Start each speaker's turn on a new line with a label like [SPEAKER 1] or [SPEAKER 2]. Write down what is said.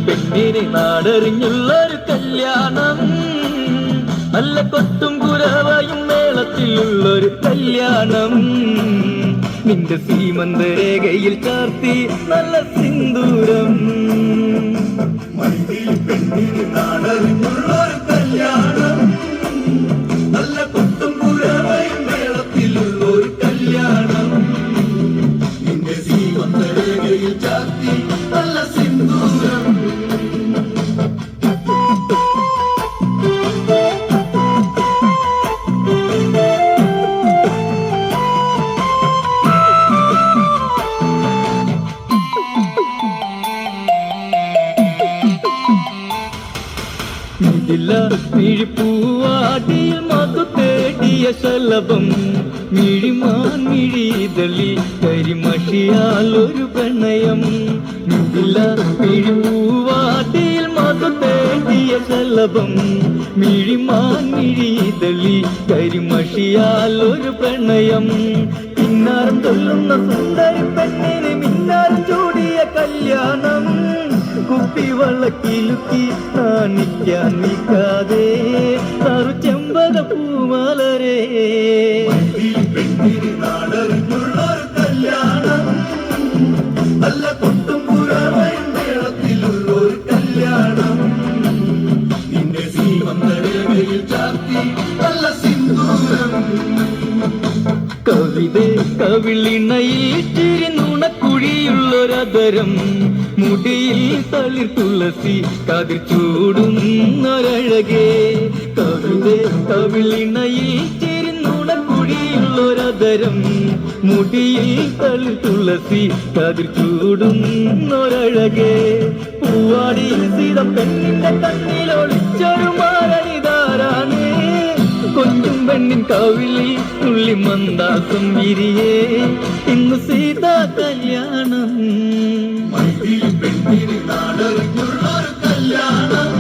[SPEAKER 1] പെണ്ണിനെ നാടറിഞ്ഞുള്ളൊരു കല്യാണം, നല്ല കൊട്ടും കുരവയും മേളത്തിലുള്ളൊരു കല്യാണം. നിന്റെ സീമന്തരേഖയിൽ ചാർത്തി നല്ല സിന്ദൂരം.
[SPEAKER 2] പെണ്ണിന് നാടറിഞ്ഞുള്ളൊരു കല്യാണം, നല്ല കൊട്ടും കുരവയും മേളത്തിലുള്ളൊരു കല്യാണം. നിന്റെ സീമന്തരേഖയിൽ ചാർത്തി നല്ല സിന്ദൂരം.
[SPEAKER 1] മിഴിപ്പൂവാടിയിൽ മധു തേടിയ ശലഭം, മിഴിമാൻ മിഴിതളി കരിമഷിയാൽ ഒരു പ്രണയം. മിഴിപ്പൂവാടിയിൽ മധു തേടിയ ശലഭം, മിഴിമാൻ മിഴിതളി കരിമഷിയാൽ ഒരു പ്രണയം. പിന്നാരം ചൊല്ലുന്ന സുന്ദരി പെണ്ണിന് മിന്നാരം ചൂടിയ കല്യാണം, കുപ്പിവളക്കിലുക്കി കാണിക്കാൻ നിൽക്കാതെ ചെമ്പക പൂമലരേ.
[SPEAKER 2] പെണ്ണിന് നാടറിഞ്ഞുള്ളൊരു കല്യാണം, നല്ല കൊട്ടും കുരവയും മേളത്തിലുള്ളൊരു കല്യാണം. നിന്റെ സീമന്തരേഖയിൽ ചാർത്തി നല്ല സിന്ദൂരം.
[SPEAKER 1] കവിതേ കവിളിണയിൽ ചിരി നുണക്കുഴിയുള്ളൊരതരം, മുടിയിൽ തളിർ തുളസി കതിർ ചൂടുന്നൊരഴകേ. കവിതേ കവിളിണയിൽ ചിരി നുണക്കുഴിയുള്ളൊരതരം, മുടിയിൽ തളിർ തുളസി കതിർ ചൂടുന്നൊരഴകേ. പൂവാടിയിൽ സീത പെണ്ണിന്റെ കണ്ണിലൊളിച്ചൊരു മാരണിതാരാണ്, കൊഞ്ചും പെണ്ണിൻ കവിളിൽ തുള്ളി മന്ദാസം വിരിയേ. ഇന്ന് സീതാ കല്യാണം.
[SPEAKER 2] പെണ്ണിന് നാടറിഞ്ഞുള്ളൊരു കല്യാണം,